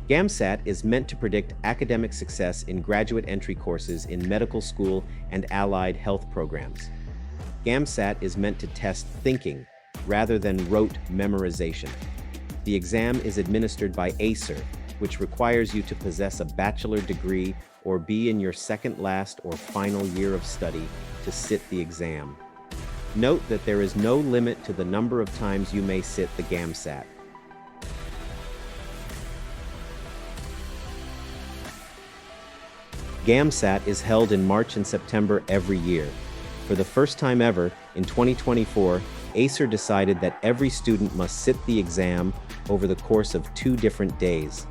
GAMSAT is meant to predict academic success in graduate entry courses in medical school and allied health programs. GAMSAT is meant to test thinking rather than rote memorization. The exam is administered by ACER, which requires you to possess a bachelor degree or be in your second last or final year of study to sit the exam. Note that there is no limit to the number of times you may sit the GAMSAT. GAMSAT is held in March and September every year. For the first time ever, in 2024, ACER decided that every student must sit the exam over the course of 2 different days.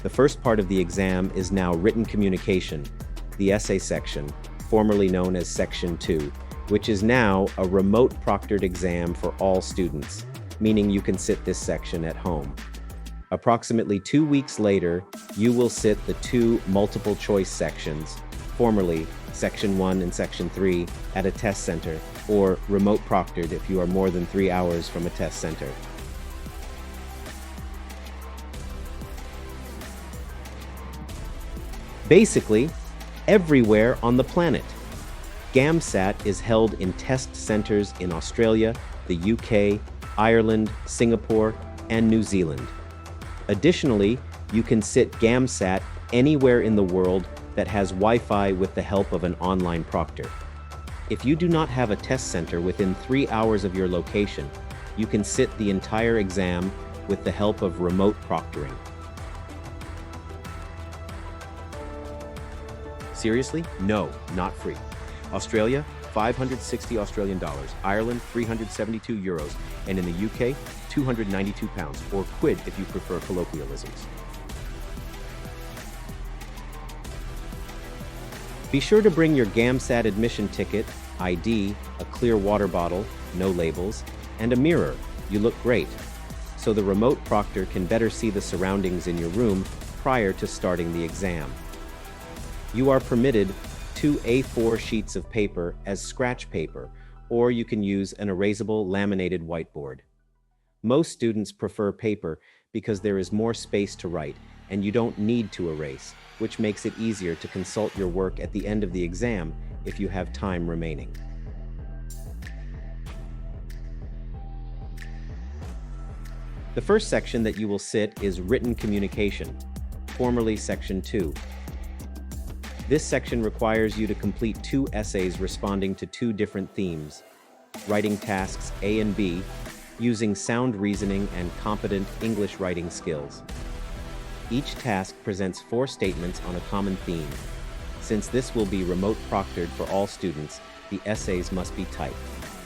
The first part of the exam is now written communication, the essay section, formerly known as Section 2, which is now a remote proctored exam for all students, meaning you can sit this section at home. Approximately 2 weeks later, you will sit the 2 multiple choice sections, formerly Section 1 and Section 3, at a test center, or remote proctored if you are more than 3 hours from a test center. Basically, everywhere on the planet. GAMSAT is held in test centers in Australia, the UK, Ireland, Singapore, and New Zealand. Additionally, you can sit GAMSAT anywhere in the world that has Wi-Fi with the help of an online proctor. If you do not have a test center within 3 hours of your location, you can sit the entire exam with the help of remote proctoring. Seriously? No, not free. Australia, 560 Australian dollars, Ireland, 372 euros, and in the UK, 292 pounds, or quid if you prefer colloquialisms. Be sure to bring your GAMSAT admission ticket, ID, a clear water bottle, no labels, and a mirror. You look great. So the remote proctor can better see the surroundings in your room prior to starting the exam. You are permitted 2 A4 sheets of paper as scratch paper, or you can use an erasable laminated whiteboard. Most students prefer paper because there is more space to write, and you don't need to erase, which makes it easier to consult your work at the end of the exam if you have time remaining. The first section that you will sit is written communication, formerly Section 2. This section requires you to complete 2 essays responding to 2 different themes, writing tasks A and B, using sound reasoning and competent English writing skills. Each task presents 4 statements on a common theme. Since this will be remote proctored for all students, the essays must be typed.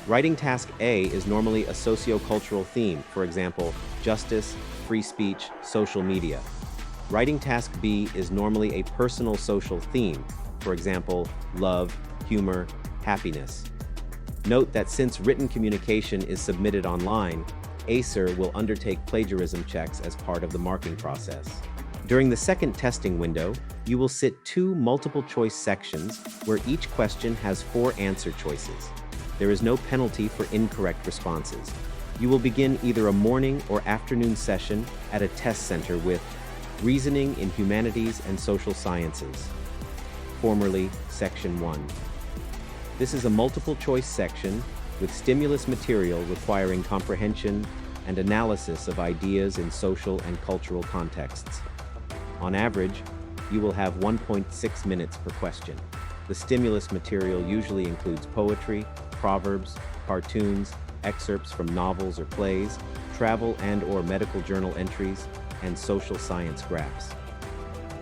Writing task A is normally a socio-cultural theme, for example, justice, free speech, social media. Writing task B is normally a personal social theme, for example, love, humor, happiness. Note that since written communication is submitted online, ACER will undertake plagiarism checks as part of the marking process. During the second testing window, you will sit 2 multiple choice sections where each question has 4 answer choices. There is no penalty for incorrect responses. You will begin either a morning or afternoon session at a test center with Reasoning in Humanities and Social Sciences, formerly Section 1. This is a multiple choice section with stimulus material requiring comprehension and analysis of ideas in social and cultural contexts. On average, you will have 1.6 minutes per question. The stimulus material usually includes poetry, proverbs, cartoons, excerpts from novels or plays, travel and/or medical journal entries, and social science graphs.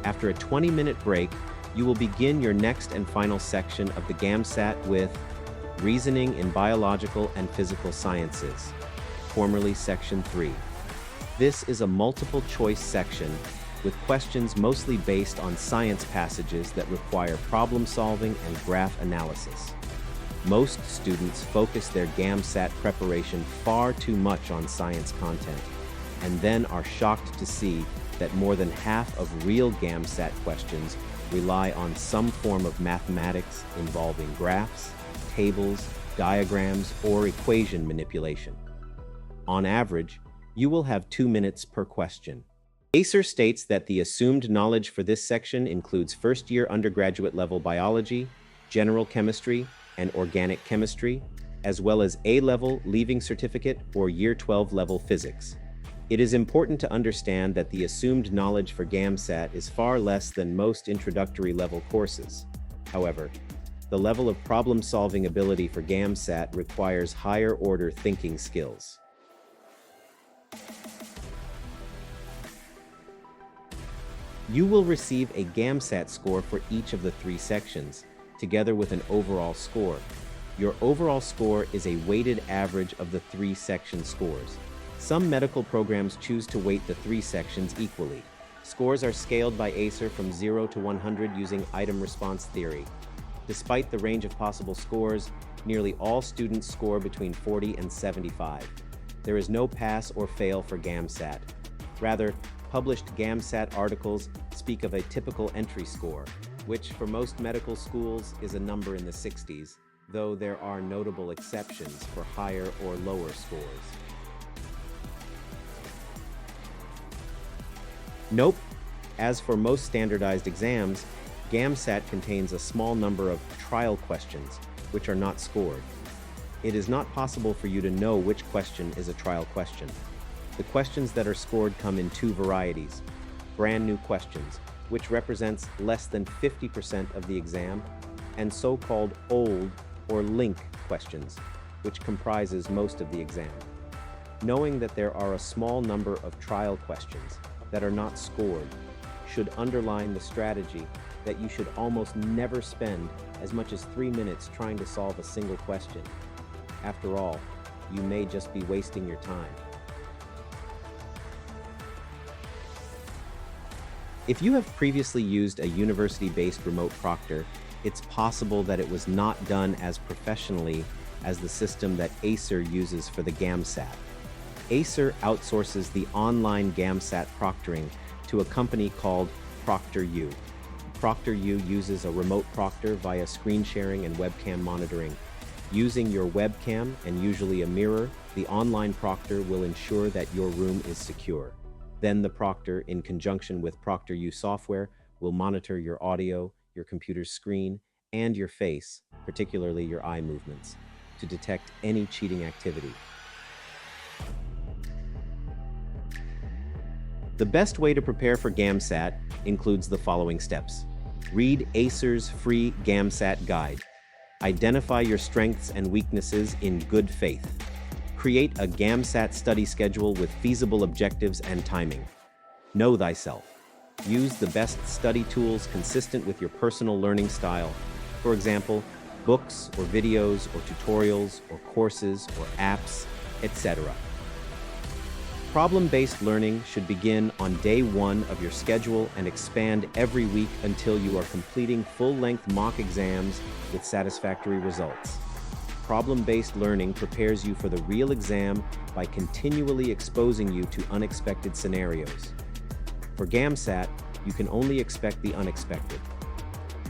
After a 20-minute break, you will begin your next and final section of the GAMSAT with Reasoning in Biological and Physical Sciences, formerly Section 3. This is a multiple choice section with questions mostly based on science passages that require problem solving and graph analysis. Most students focus their GAMSAT preparation far too much on science content, and then are shocked to see that more than half of real GAMSAT questions rely on some form of mathematics involving graphs, tables, diagrams, or equation manipulation. On average, you will have 2 minutes per question. Acer states that the assumed knowledge for this section includes first-year undergraduate level biology, general chemistry, and organic chemistry, as well as A-level leaving certificate or Year 12 level physics. It is important to understand that the assumed knowledge for GAMSAT is far less than most introductory level courses. However, the level of problem-solving ability for GAMSAT requires higher-order thinking skills. You will receive a GAMSAT score for each of the 3 sections, together with an overall score. Your overall score is a weighted average of the 3 section scores. Some medical programs choose to weight the 3 sections equally. Scores are scaled by Acer from 0 to 100 using item response theory. Despite the range of possible scores, nearly all students score between 40 and 75. There is no pass or fail for GAMSAT. Rather, published GAMSAT articles speak of a typical entry score, which for most medical schools is a number in the 60s, though there are notable exceptions for higher or lower scores. Nope. As for most standardized exams, GAMSAT contains a small number of trial questions, which are not scored. It is not possible for you to know which question is a trial question. The questions that are scored come in 2 varieties: brand new questions, which represents less than 50% of the exam, and so-called old or link questions, which comprises most of the exam. Knowing that there are a small number of trial questions that are not scored should underline the strategy that you should almost never spend as much as 3 minutes trying to solve a single question. After all, you may just be wasting your time. If you have previously used a university-based remote proctor, it's possible that it was not done as professionally as the system that Acer uses for the GAMSAT. Acer outsources the online GAMSAT proctoring to a company called ProctorU. ProctorU uses a remote proctor via screen sharing and webcam monitoring. Using your webcam and usually a mirror, the online proctor will ensure that your room is secure. Then the proctor, in conjunction with ProctorU software, will monitor your audio, your computer's screen, and your face, particularly your eye movements, to detect any cheating activity. The best way to prepare for GAMSAT includes the following steps. Read Acer's free GAMSAT guide. Identify your strengths and weaknesses in good faith. Create a GAMSAT study schedule with feasible objectives and timing. Know thyself. Use the best study tools consistent with your personal learning style. For example, books or videos or tutorials or courses or apps, etc. Problem-based learning should begin on day 1 of your schedule and expand every week until you are completing full-length mock exams with satisfactory results. Problem-based learning prepares you for the real exam by continually exposing you to unexpected scenarios. For GAMSAT, you can only expect the unexpected.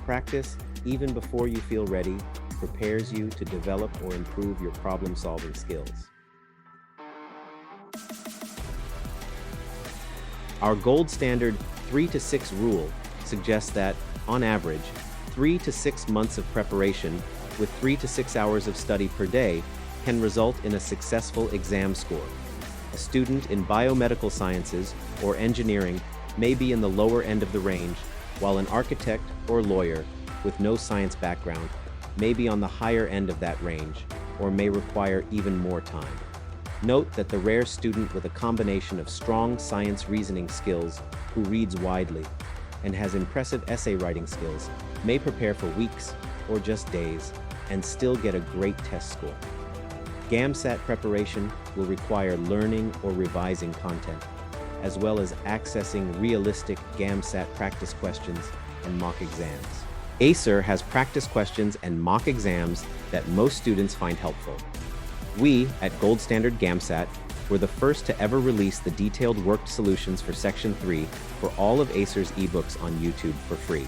Practice, even before you feel ready, prepares you to develop or improve your problem-solving skills. Our gold standard 3 to 6 rule suggests that, on average, 3 to 6 months of preparation with 3 to 6 hours of study per day can result in a successful exam score. A student in biomedical sciences or engineering may be in the lower end of the range, while an architect or lawyer with no science background may be on the higher end of that range or may require even more time. Note that the rare student with a combination of strong science reasoning skills who reads widely and has impressive essay writing skills may prepare for weeks or just days and still get a great test score. GAMSAT preparation will require learning or revising content, as well as accessing realistic GAMSAT practice questions and mock exams. Acer has practice questions and mock exams that most students find helpful. We, at Gold Standard GAMSAT, were the first to ever release the detailed worked solutions for Section 3 for all of Acer's ebooks on YouTube for free.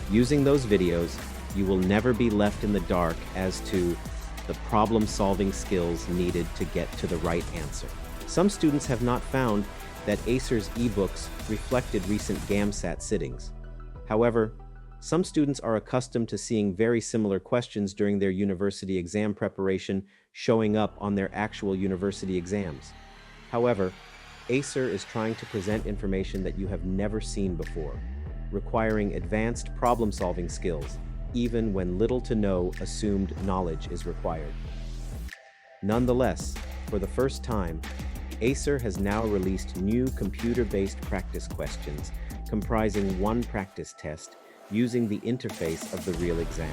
Using those videos, you will never be left in the dark as to the problem-solving skills needed to get to the right answer. Some students have not found that Acer's ebooks reflected recent GAMSAT sittings. However, some students are accustomed to seeing very similar questions during their university exam preparation showing up on their actual university exams. However, Acer is trying to present information that you have never seen before, requiring advanced problem-solving skills, even when little to no assumed knowledge is required. Nonetheless, for the first time, Acer has now released new computer-based practice questions comprising one practice test using the interface of the real exam.